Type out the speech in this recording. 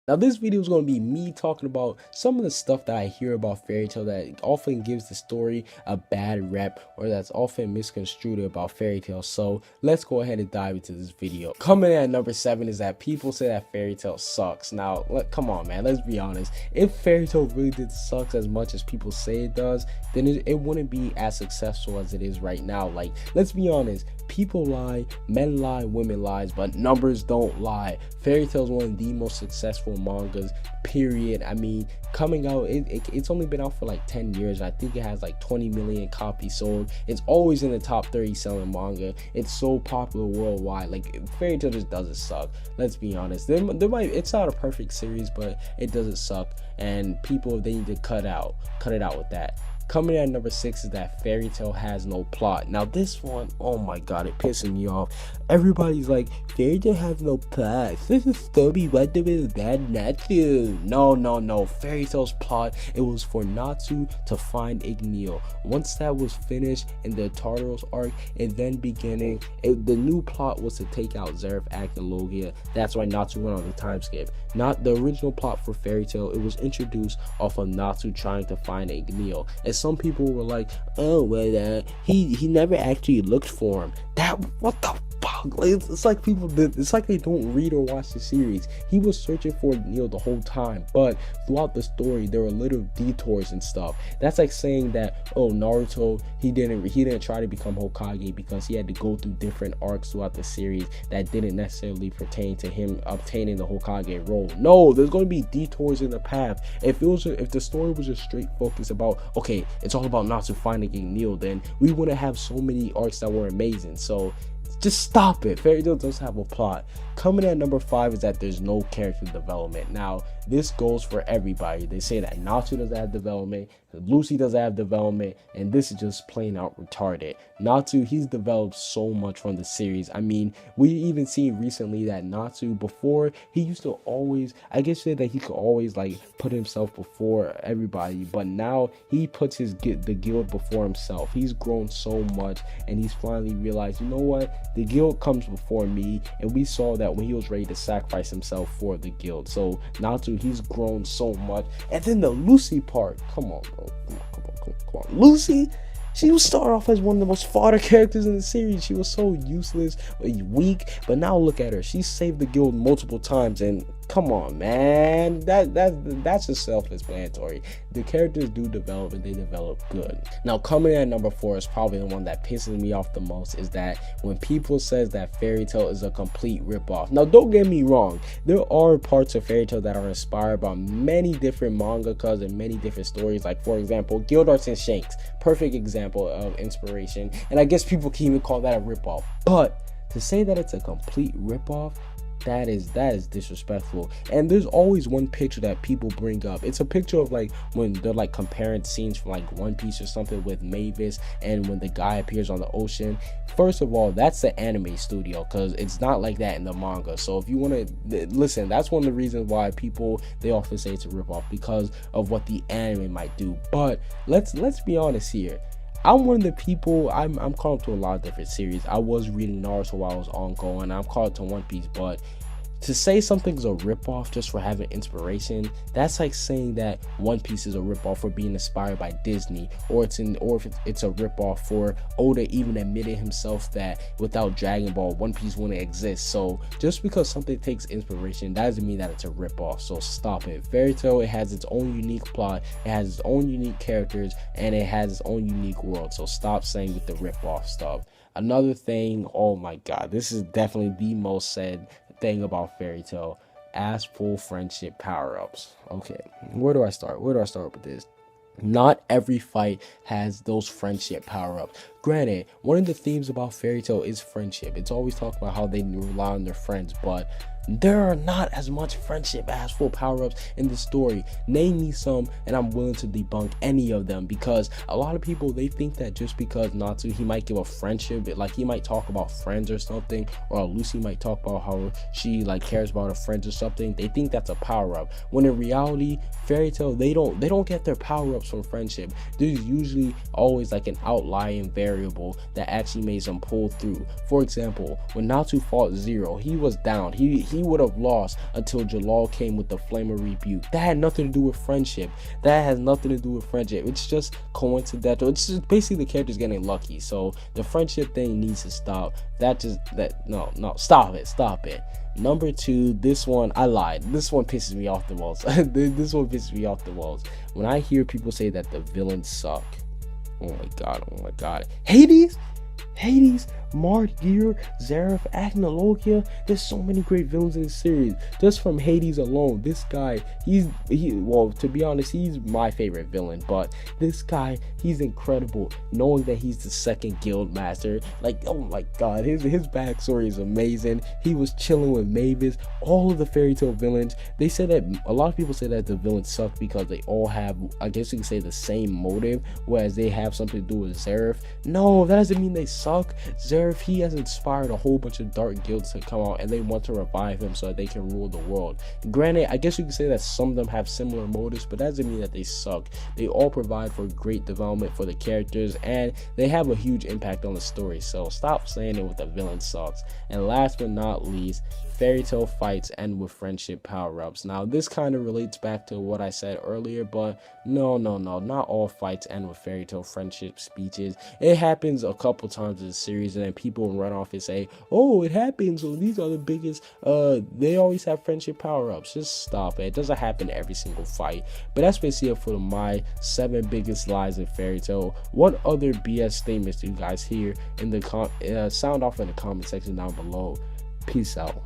Now this video is going to be me talking about some of the stuff that I hear about Fairy Tail that often gives the story a bad rep, or that's often misconstrued about Fairy Tail. So let's go ahead and dive into this video. Coming at number 7 is that people say that Fairy Tail sucks. Now come on, man, let's be honest. If Fairy Tail really did suck as much as people say it does, then it wouldn't be as successful as it is right now. Like, let's be honest, people lie, men lie, women lies, but numbers don't lie. Fairy Tail is one of the most successful mangas, period. I mean, coming out, it's only been out for like 10 years. I think it has like 20 million copies sold. It's always in the top 30 selling manga. It's so popular worldwide. Like, Fairy Tail just doesn't suck. Let's be honest. It's not a perfect series, but it doesn't suck. And people, they need to cut it out with that. Coming at number 6 is that Fairy Tail has no plot. Now this one, oh my god, it pisses me off. Everybody's like, Fairy Tail has no plot. This is story what with bad Natsu. No. Fairy Tail's plot, it was for Natsu to find Igneo. Once that was finished in the Tartaros arc, and then beginning, the new plot was to take out Zeref, Act, and Logia. That's why Natsu went on the time skip. Not the original plot for Fairy Tail. It was introduced off of Natsu trying to find Igneo. And some people were like, oh well, he never actually looked for him. What the fuck? Like, it's like it's like they don't read or watch the series. He was searching for Igneo the whole time, but throughout the story there were little detours and stuff. That's like saying that, oh, Naruto, he didn't try to become Hokage because he had to go through different arcs throughout the series that didn't necessarily pertain to him obtaining the Hokage role. No, there's going to be detours in the path. If the story was just straight focused about, okay, it's all about Natsu finding Igneo, then we wouldn't have so many arcs that were amazing. So just stop it. Fairy Tail does have a plot. Coming at number 5 is that there's no character development. Now, this goes for everybody. They say that Natsu doesn't have development, Lucy doesn't have development, and this is just plain out retarded. Natsu, he's developed so much from the series. I mean, we even seen recently that Natsu, before, he used to always, I guess say that he could always like put himself before everybody, but now he puts the guild before himself. He's grown so much, and he's finally realized, you know what, the guild comes before me. And we saw that when he was ready to sacrifice himself for the guild. So Natsu, he's grown so much. And then the Lucy part, come on, bro, come on. Lucy, she was started off as one of the most fodder characters in the series. She was so useless, weak, but now look at her. She saved the guild multiple times, and come on, man, that's just self-explanatory. The characters do develop, and they develop good. Now, coming at number 4 is probably the one that pisses me off the most, is that when people says that Fairy Tail is a complete ripoff. Now, don't get me wrong, there are parts of Fairy Tail that are inspired by many different mangakas and many different stories. Like, for example, Guild Arts and Shanks, perfect example of inspiration, and I guess people can even call that a ripoff. But to say that it's a complete ripoff, that is disrespectful. And there's always one picture that people bring up. It's a picture of like when they're like comparing scenes from like One Piece or something with Mavis, and when the guy appears on the ocean. First of all, that's the anime studio, because it's not like that in the manga. So if you want to listen, that's one of the reasons why people, they often say it's a ripoff, because of what the anime might do. But let's be honest here. I'm one of the people, I'm caught up to a lot of different series. I was reading Naruto while I was ongoing. I'm caught up to One Piece, but to say something's a ripoff just for having inspiration, that's like saying that One Piece is a ripoff for being inspired by Disney, or if it's a ripoff for Oda even admitting himself that without Dragon Ball, One Piece wouldn't exist. So just because something takes inspiration, that doesn't mean that it's a ripoff. So stop it. Fairy Tail, it has its own unique plot, it has its own unique characters, and it has its own unique world. So stop saying with the ripoff stuff. Another thing, oh my god, this is definitely the most said thing about Fairy Tail: ass full friendship power-ups. Okay, where do I start with this? Not every fight has those friendship power-ups. Granted, one of the themes about Fairy Tail is friendship. It's always talked about how they rely on their friends, but there are not as much friendship as full power-ups in the story. Name me some, and I'm willing to debunk any of them, because a lot of people, they think that just because Natsu, he might give a friendship, like he might talk about friends or something, or Lucy might talk about how she like cares about her friends or something, they think that's a power-up, when in reality, Fairy Tail, they don't get their power-ups from friendship. There's usually always like an outlying variable that actually makes them pull through. For example, when Natsu fought Zero, he was down, he he would have lost until Jalal came with the flame of rebuke. That had nothing to do with friendship. That has nothing to do with friendship. It's just coincidental. It's just basically the characters getting lucky. So the friendship thing needs to stop. No, stop it. Number 2, this one, I lied. This one pisses me off the most. This one pisses me off the most. When I hear people say that the villains suck. Oh my god. Hades, Martyr, Zareth, Agnologia. There's so many great villains in this series. Just from Hades alone, this guy, well, to be honest, he's my favorite villain. But this guy, he's incredible. Knowing that he's the second guild master, like, oh my god, his backstory is amazing. He was chilling with Mavis. All of the fairy tale villains, they said that a lot of people say that the villains suck because they all have, I guess you could say, the same motive, whereas they have something to do with Zareth. No, that doesn't mean they suck. Zareth, he has inspired a whole bunch of dark guilds to come out, and they want to revive him so that they can rule the world. Granted, I guess you could say that some of them have similar motives, but that doesn't mean that they suck. They all provide for great development for the characters, and they have a huge impact on the story. So stop saying it with the villain sucks. And last but not least, fairy tale fights end with friendship power-ups. Now this kind of relates back to what I said earlier, but no, not all fights end with fairy tale friendship speeches. It happens a couple times in the series, and then people run off and say, oh, it happens, so these are the biggest, they always have friendship power-ups. Just stop it. It doesn't happen every single fight. But that's basically it for my 7 biggest lies in fairy tale. What other BS statements do you guys hear in the sound off in the comment section down below? Peace out.